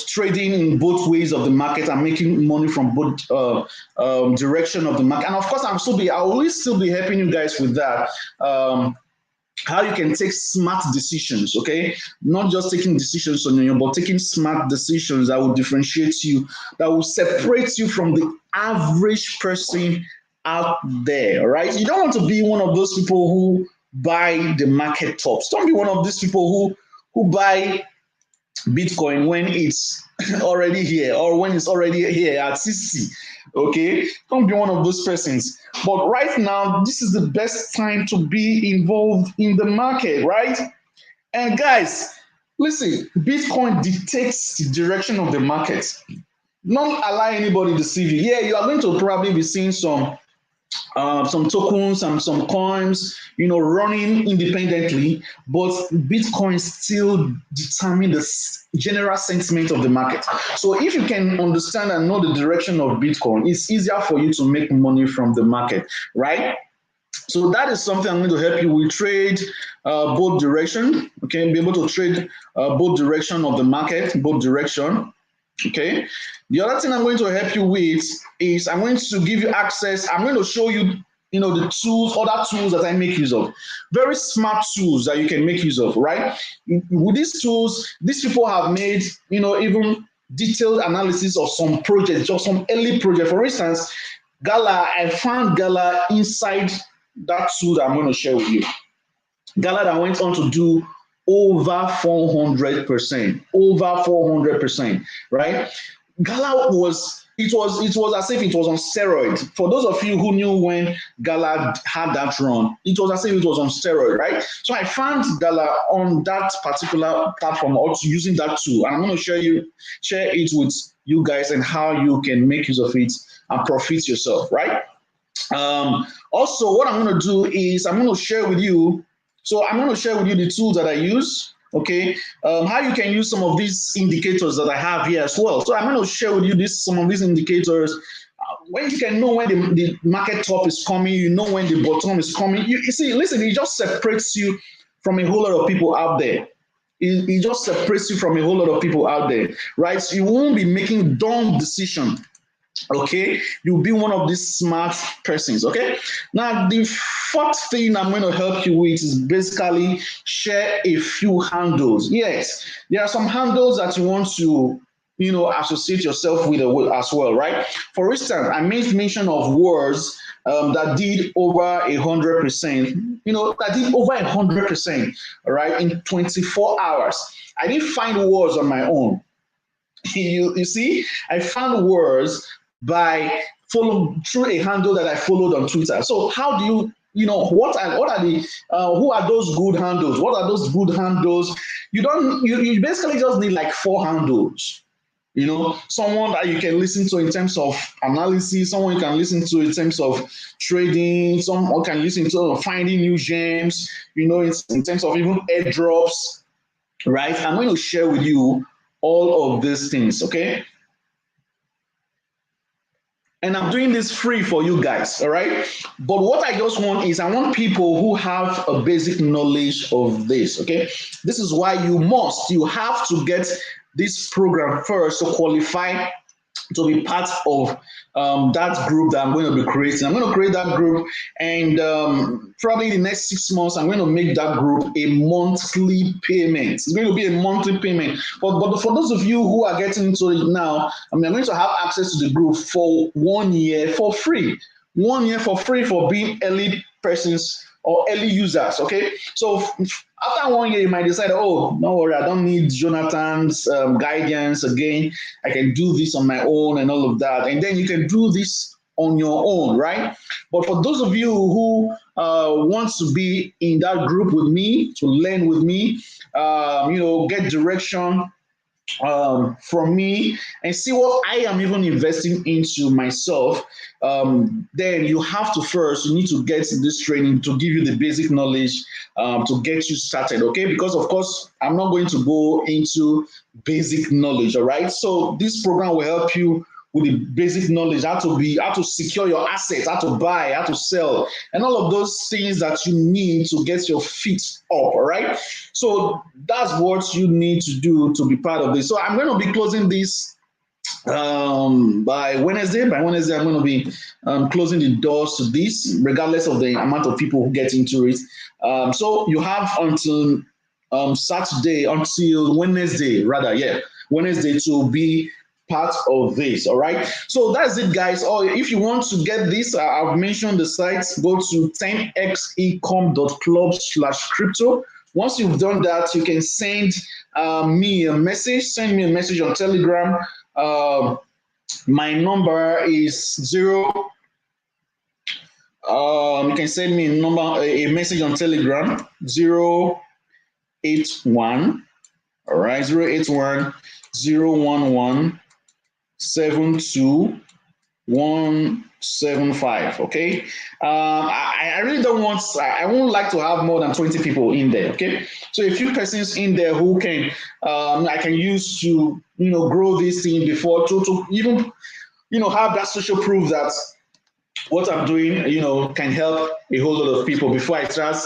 trading in both ways of the market and making money from both direction of the market. And of course, I will always still be helping you guys with that. How you can take smart decisions, okay? Not just taking decisions on your own, but taking smart decisions that will differentiate you, that will separate you from the average person out there, right? You don't want to be one of those people who buy the market tops. Don't be one of these people who buy Bitcoin when it's already here or when it's already here at 60. Okay, don't be one of those persons. But right now, this is the best time to be involved in the market, right? And guys, listen, Bitcoin dictates the direction of the market. Don't allow anybody to deceive you. Yeah, you are going to probably be seeing some tokens and some coins, running independently, but Bitcoin still determine the general sentiment of the market. So if you can understand and know the direction of Bitcoin, it's easier for you to make money from the market, right? So that is something I'm going to help you with. Trade both direction, okay? Be able to trade both direction of the market, both direction. Okay. The other thing I'm going to help you with is I'm going to give you access. I'm going to show you, the tools, other tools that I make use of. Very smart tools that you can make use of, right? With these tools, these people have made, even detailed analysis of some projects, just some early project. For instance, Gala, I found Gala inside that tool that I'm going to share with you. Gala that went on to do over 400%, right? Gala it was as if it was on steroid. For those of you who knew when Gala had that run, it was as if it was on steroid, right? So I found Gala on that particular platform, also using that tool, and I'm going to share it with you guys and how you can make use of it and profit yourself, right? Also, what I'm going to do is I'm going to share with you the tools that I use, okay? How you can use some of these indicators that I have here as well. So I'm going to share with you some of these indicators. When you can know when the market top is coming, you know when the bottom is coming. You see, listen, it just separates you from a whole lot of people out there. It just separates you from a whole lot of people out there, right? So you won't be making dumb decisions. Okay, you'll be one of these smart persons. Okay, now the fourth thing I'm going to help you with is basically share a few handles. Yes, there are some handles that you want to associate yourself with as well, right? For instance, I made mention of words that did over 100%, that did over 100%, right, in 24 hours. I didn't find words on my own. You see, I found words by through a handle that I followed on Twitter. So how do what are the who are those good handles? What are those good handles? You basically just need like 4 handles. Someone that you can listen to in terms of analysis, someone you can listen to in terms of trading, someone can listen to finding new gems, in terms of even airdrops, right? I'm going to share with you all of these things, okay? And I'm doing this free for you guys, all right? But what I just want is I want people who have a basic knowledge of this, okay? This is why you have to get this program first to qualify to be part of that group that I'm going to be creating. I'm going to create that group, and probably in the next 6 months, I'm going to make that group a monthly payment. It's going to be a monthly payment. But for those of you who are getting into it now, I'm going to have access to the group for 1 year for free. 1 year for free for being early persons or early users, okay? So after 1 year, you might decide, oh, no worry, I don't need Jonathan's guidance again. I can do this on my own and all of that. And then you can do this on your own, right? But for those of you who want to be in that group with me, to learn with me, get direction from me and see what I am even investing into myself, then you have to you need to get this training to give you the basic knowledge to get you started, okay? Because of course, I'm not going to go into basic knowledge, all right? So this program will help you with the basic knowledge, how to secure your assets, how to buy, how to sell, and all of those things that you need to get your feet up. All right. So that's what you need to do to be part of this. So I'm going to be closing this by Wednesday. By Wednesday, I'm going to be closing the doors to this, regardless of the amount of people who get into it. So you have until Saturday, until Wednesday, rather, yeah, Wednesday to be part of this. All right. So that's it, guys. Or if you want to get this, I've mentioned the site. Go to 10xecom.club/crypto. Once you've done that, you can send me a message. Send me a message on Telegram. My number is 0. You can send me a message on Telegram 081. All right, 081 011 72175. Okay. I really don't want, I won't like to have more than 20 people in there. Okay. So a few persons in there who can, I can use to, grow this thing before to even, have that social proof that what I'm doing, can help a whole lot of people before I start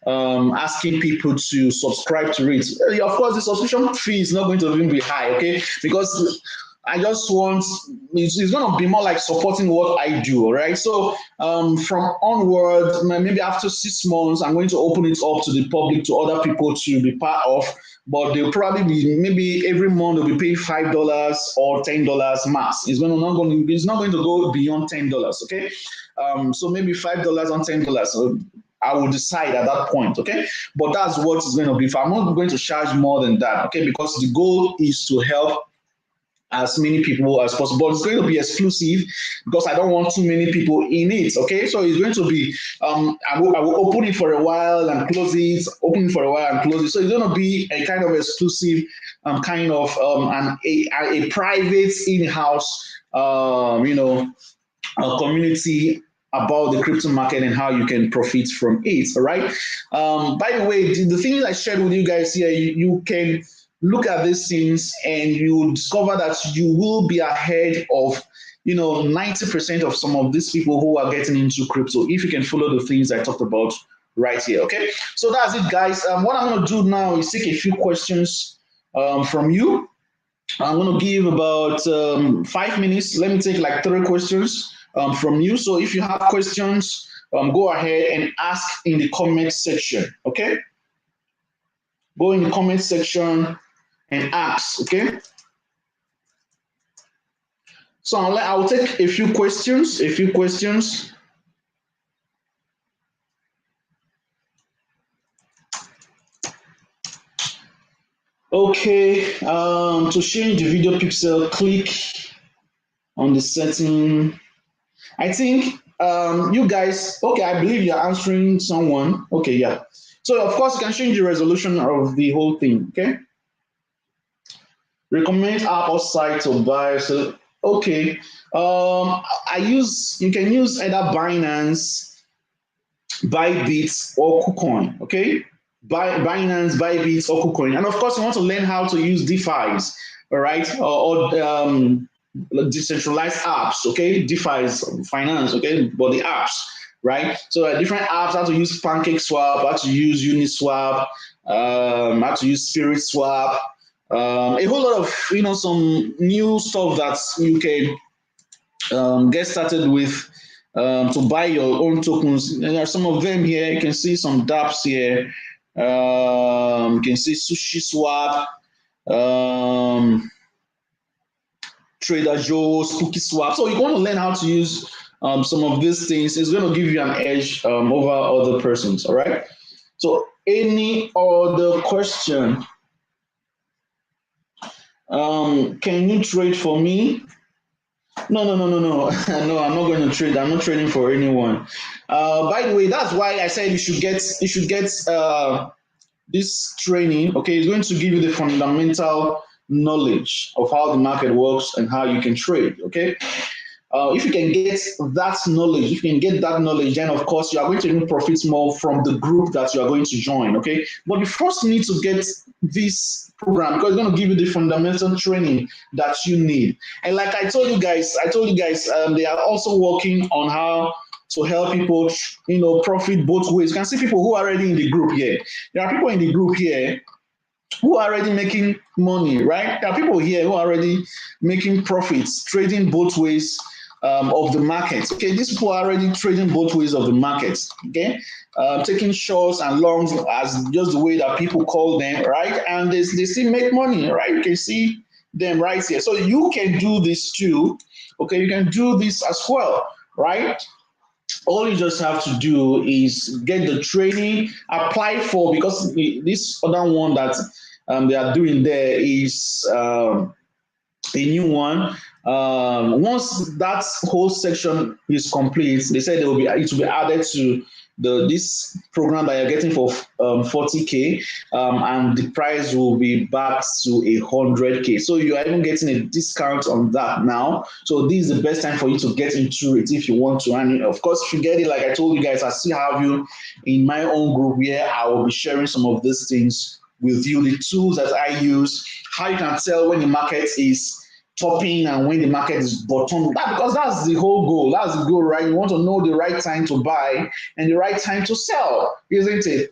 asking people to subscribe to it. Of course, the subscription fee is not going to even be high, okay? Because I just want, it's going to be more like supporting what I do, all right? So from onward, maybe after 6 months, I'm going to open it up to the public, to other people to be part of, but they'll probably be, maybe every month they'll be paying $5 or $10 max. It's not going to go beyond $10, okay? So maybe $5 on $10. So I will decide at that point, okay? But that's what it's going to be. If I'm not going to charge more than that, okay? Because the goal is to help as many people as possible. But it's going to be exclusive because I don't want too many people in it, okay? So it's going to be, I will open it for a while and close it, open it for a while and close it. So it's going to be a kind of exclusive, kind of a private in-house, community about the crypto market and how you can profit from it, all right? By the way, the things I shared with you guys here, you can look at these things and you will discover that you will be ahead of 90% of some of these people who are getting into crypto if you can follow the things I talked about right here. Okay, so that's it, guys. What I'm going to do now is take a few questions from you. I'm going to give about 5 minutes. Let me take like 3 questions from you. So if you have questions, go ahead and ask in the comment section. Okay, go in the comment section and ask, okay? So I'll take a few questions, Okay, to change the video pixel, click on the setting. I think you guys, okay, I believe you're answering someone. Okay, yeah. So of course you can change the resolution of the whole thing, okay? Recommend app or site to buy. So okay, you can use either Binance, Bybit, or KuCoin. Okay, Binance, Bybit, or KuCoin, and of course you want to learn how to use DeFi's, all right, or decentralized apps. Okay, DeFi's finance. Okay, but the apps, right? So different apps, how to use PancakeSwap, how to use Uniswap, how to use SpiritSwap. A whole lot of some new stuff that you can get started with to buy your own tokens. There are some of them here. You can see some dApps here. You can see SushiSwap, Trader Joe's, SpookySwap. So you want to learn how to use some of these things. It's going to give you an edge over other persons. All right. So any other question? Can you trade for me? No. No, I'm not going to trade. I'm not trading for anyone. By the way, that's why I said you should get this training. Okay, it's going to give you the fundamental knowledge of how the market works and how you can trade. Okay, if you can get that knowledge, if you can get that knowledge, then of course you are going to even profit more from the group that you are going to join. Okay, but you first need to get this program because it's going to give you the fundamental training that you need. And like I told you guys, they are also working on how to help people, profit both ways. You can see people who are already in the group here. There are people in the group here who are already making money, right? There are people here who are already making profits, trading both ways of the market. Okay, these people are already trading both ways of the market. Okay, taking shorts and longs as just the way that people call them, right? And they still make money, right? You can see them right here. So you can do this too. Okay, you can do this as well, right? All you just have to do is get the training, apply for, because this other one that they are doing there is a new one. Once that whole section is complete, they said it will be added to this program that you're getting for 40K, and the price will be back to 100K. So you are even getting a discount on that now. So this is the best time for you to get into it if you want to. And of course, if you get it, like I told you guys, I still have you in my own group where I will be sharing some of these things with you, the tools that I use, how you can tell when the market is topping and when the market is bottom. Because that's the whole goal. That's the goal, right? You want to know the right time to buy and the right time to sell, isn't it?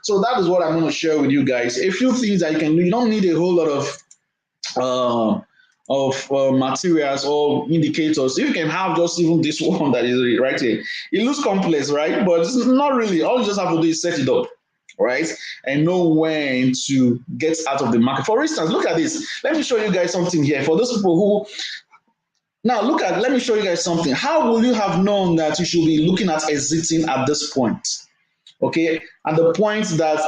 So that is what I'm going to share with you guys. A few things that you can do. You don't need a whole lot of materials or indicators. You can have just even this one that is right here. It looks complex, right? But it's not really. All you just have to do is set it up, right? And know when to get out of the market. For instance, look at this. Let me show you guys something here. For those people who, let me show you guys something. How will you have known that you should be looking at exiting at this point? Okay, at the point that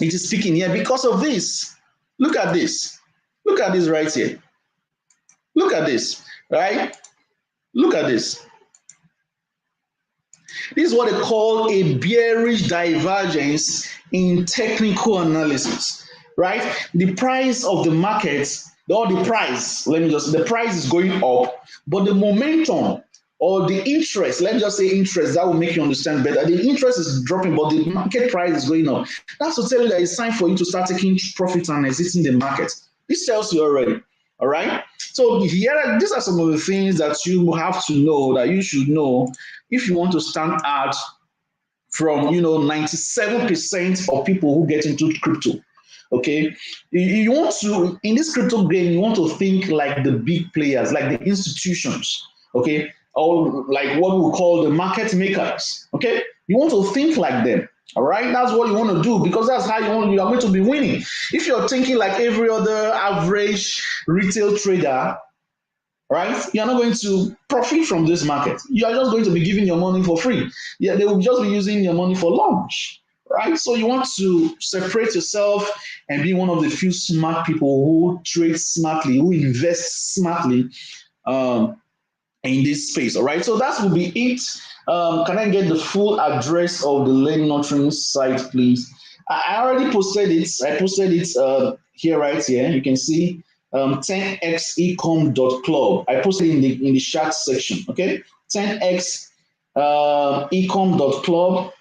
it is speaking here, because of this. Look at this. Look at this right here. Look at this, right? Look at this. This is what they call a bearish divergence in technical analysis, right? The price of the market, the price is going up, but the momentum or the interest, let's just say interest, that will make you understand better. The interest is dropping, but the market price is going up. That's to tell you that it's time for you to start taking profits and exiting the market. This tells you already. All right. So here, these are some of the things that you have to know, that you should know if you want to stand out from 97% of people who get into crypto. Okay, you want to, in this crypto game, you want to think like the big players, like the institutions. Okay, or like what we call the market makers. Okay, you want to think like them. All right, that's what you want to do, because that's how you are going to be winning. If you're thinking like every other average retail trader, right, you're not going to profit from this market. You are just going to be giving your money for free. Yeah, they will just be using your money for lunch, right? So you want to separate yourself and be one of the few smart people who trade smartly, who invest smartly in this space. All right, so that will be it. Can I get the full address of the Lane Nurturing site, please? I already posted it. I posted it here, right here. You can see 10xecom.club. I posted it in the chat section. Okay, 10xecom.club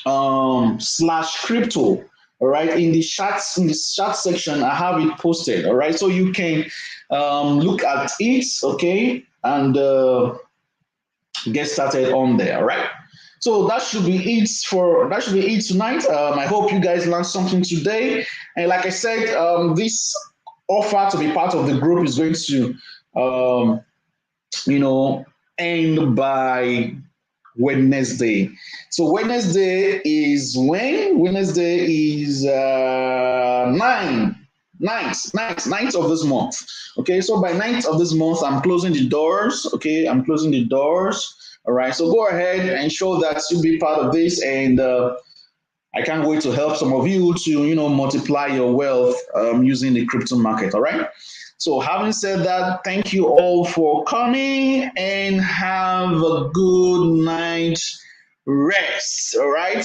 /crypto. All right, in the chat section, I have it posted. All right, so you can look at it. Okay, and get started on there. All right. So that should be it tonight. I hope you guys learned something today. And like I said, this offer to be part of the group is going to, end by Wednesday. So Wednesday is when? Wednesday is 9th of this month. Okay, so by 9th of this month, I'm closing the doors. Okay, I'm closing the doors. All right, so go ahead and show that you'll be part of this, and I can't wait to help some of you to multiply your wealth using the crypto market. All right. So having said that, thank you all for coming, and have a good night rest. All right.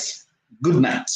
Good night.